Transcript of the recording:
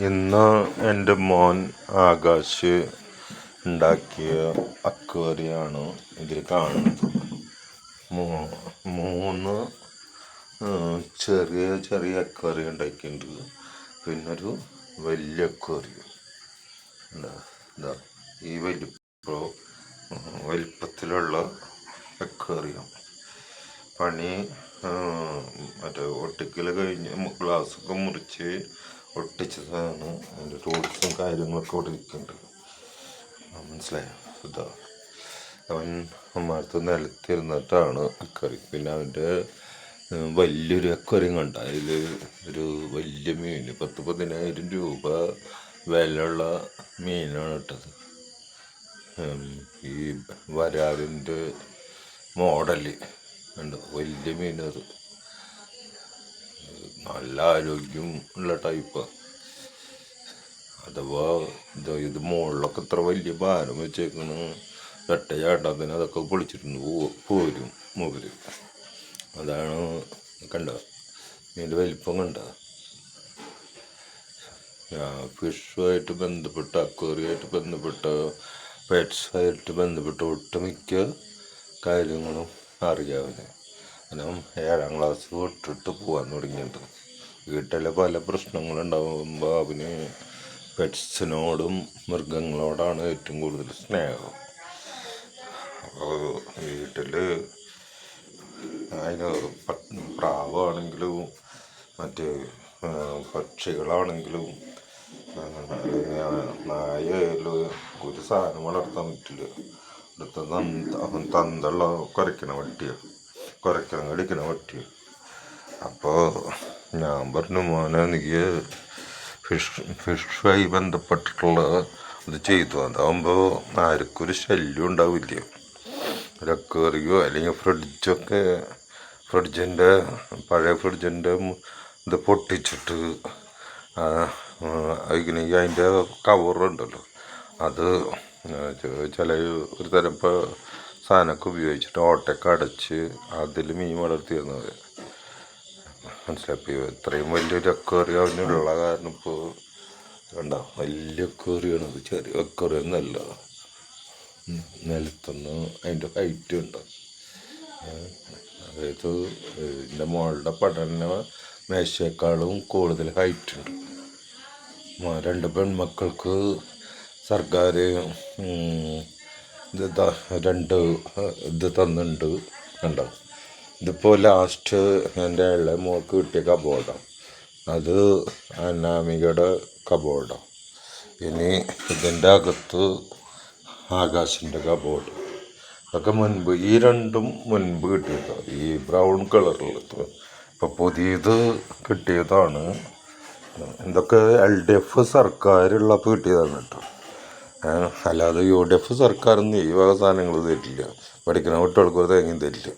ഇന്ന് എൻ്റെ മോൻ ആകാശ് ഉണ്ടാക്കിയ അക്വേറിയാണ് ഇതിൽ കാണുന്നത്. മൂന്ന് ചെറിയ ചെറിയ അക്വേറിയം ഉണ്ടാക്കിയിട്ടുണ്ട്. പിന്നൊരു വലിയ അക്വേറിയം ഇതാ ഈ വലിപ്പത്തിലുള്ള അക്വേറിയം. പണി മറ്റേ ഒട്ടിക്കൽ കഴിഞ്ഞ് ഗ്ലാസ്സൊക്കെ മുറിച്ച് ഒട്ടിച്ചതാണ്. അതിൻ്റെ റൂൾസും കാര്യങ്ങളൊക്കെ ഇവിടെ ഇരിക്കുന്നുണ്ട്. മനസ്സിലായോ? ഇതാ അവൻ അമ്മഅടുത്ത് നിലത്തിരുന്നിട്ടാണ് അക്വറി. പിന്നെ അവൻ്റെ വലിയൊരു അക്വറിയം കണ്ട, അതിൽ ഒരു വലിയ മീൻ 10,000-15,000 രൂപ വിലയുള്ള മീനാണ് ഇട്ടത്. ഈ വരാലിൻ്റെ മോഡല് ഉണ്ട്, വലിയ മീനത്. നല്ല ആരോഗ്യം ഉള്ള ടൈപ്പാണ്. അഥവാ ഇത് മുകളിലൊക്കെ ഇത്ര വലിയ ഭാരം വെച്ചേക്കണ്, ഒറ്റ ചാട്ടത്തിന് അതൊക്കെ പൊളിച്ചിട്ടുണ്ട് പോരും മുകളിൽ. അതാണ് കണ്ട ഇതിൻ്റെ വലിപ്പം കണ്ട. ഫിഷുമായിട്ട് ബന്ധപ്പെട്ട, അക്വേറിയമായിട്ട് ബന്ധപ്പെട്ട, പെറ്റ്സായിട്ട് ബന്ധപ്പെട്ട ഒട്ടുമിക്ക കാര്യങ്ങളും അറിയാവുന്നത്. കാരണം 7ാം ക്ലാസ് തൊട്ടിട്ട് പോകാൻ തുടങ്ങിയിട്ട് വീട്ടിലെ പല പ്രശ്നങ്ങളുണ്ടാകുമ്പോൾ അവന് പെറ്റ്സിനോടും മൃഗങ്ങളോടാണ് ഏറ്റവും കൂടുതൽ സ്നേഹം. അപ്പോൾ വീട്ടിൽ അതിന് പ്രാവാണെങ്കിലും മറ്റ് പക്ഷികളാണെങ്കിലും നായായാലും ഒരു സാധനം വളർത്താൻ പറ്റില്ല. അവൻ തന്തുള്ള കുരയ്ക്കണ കടിക്കണ പട്ടിയാണ്. അപ്പോൾ ഞാൻ പറഞ്ഞു, മോനെ നീ ഫിഷുമായി ബന്ധപ്പെട്ടിട്ടുള്ള ഇത് ചെയ്തു. അതാകുമ്പോൾ ആർക്കൊരു ശല്യം ഉണ്ടാവില്ല. ഒരു അക്വേറിയോ അല്ലെങ്കിൽ പഴയ ഫ്രിഡ്ജിൻ്റെ ഇത് പൊട്ടിച്ചിട്ട് അതിൻ്റെ കവറുണ്ടല്ലോ, അത് ചില ഒരു തരം സാധനമൊക്കെ ഉപയോഗിച്ചിട്ട് ഓട്ടയൊക്കെ അടച്ച് അതിൽ മീൻ വളർത്തിയിരുന്നത്. മനസ്സിലായി? ഇത്രയും വലിയൊരു അക്വേറിയം അവനുള്ള കാരണം ഇപ്പോൾ കണ്ട, വലിയ അക്വേറിയമാണ്. ചെറിയ അക്വേറിയം എന്നല്ല, നിലത്തുനിന്ന് അതിൻ്റെ ഹൈറ്റ് ഉണ്ട്. അതായത് എൻ്റെ മോളുടെ പഠന മേശയേക്കാളും കൂടുതൽ ഹൈറ്റ് ഉണ്ട്. 2 പെൺമക്കൾക്ക് സർക്കാർ 2 ഇത് തന്നിട്ടുണ്ട്. കണ്ടോ, ഇതിപ്പോൾ ലാസ്റ്റ് എൻ്റെ ഇളയ മോൾക്ക് കിട്ടിയ കബോർഡാണ്. അത് അനാമികയുടെ കബോർഡാണ്. ഇനി ഇതിൻ്റെ അകത്ത് ആകാശിൻ്റെ കബോർഡ്. അതൊക്കെ മുൻപ് ഈ 2ഉം മുൻപ് കിട്ടിയതാണ്, ഈ ബ്രൗൺ കളറിലുള്ളത്. ഇപ്പോൾ പുതിയത് കിട്ടിയതാണ്. ഇതൊക്കെ LDF സർക്കാരുള്ളപ്പോൾ കിട്ടിയതാണ് കേട്ടോ. അല്ലാതെ UDF സർക്കാരൊന്നും ഈ വക സാധനങ്ങൾ തരില്ല. പഠിക്കുന്ന കുട്ടികൾക്ക് ഒരു തേങ്ങയും തരില്ല.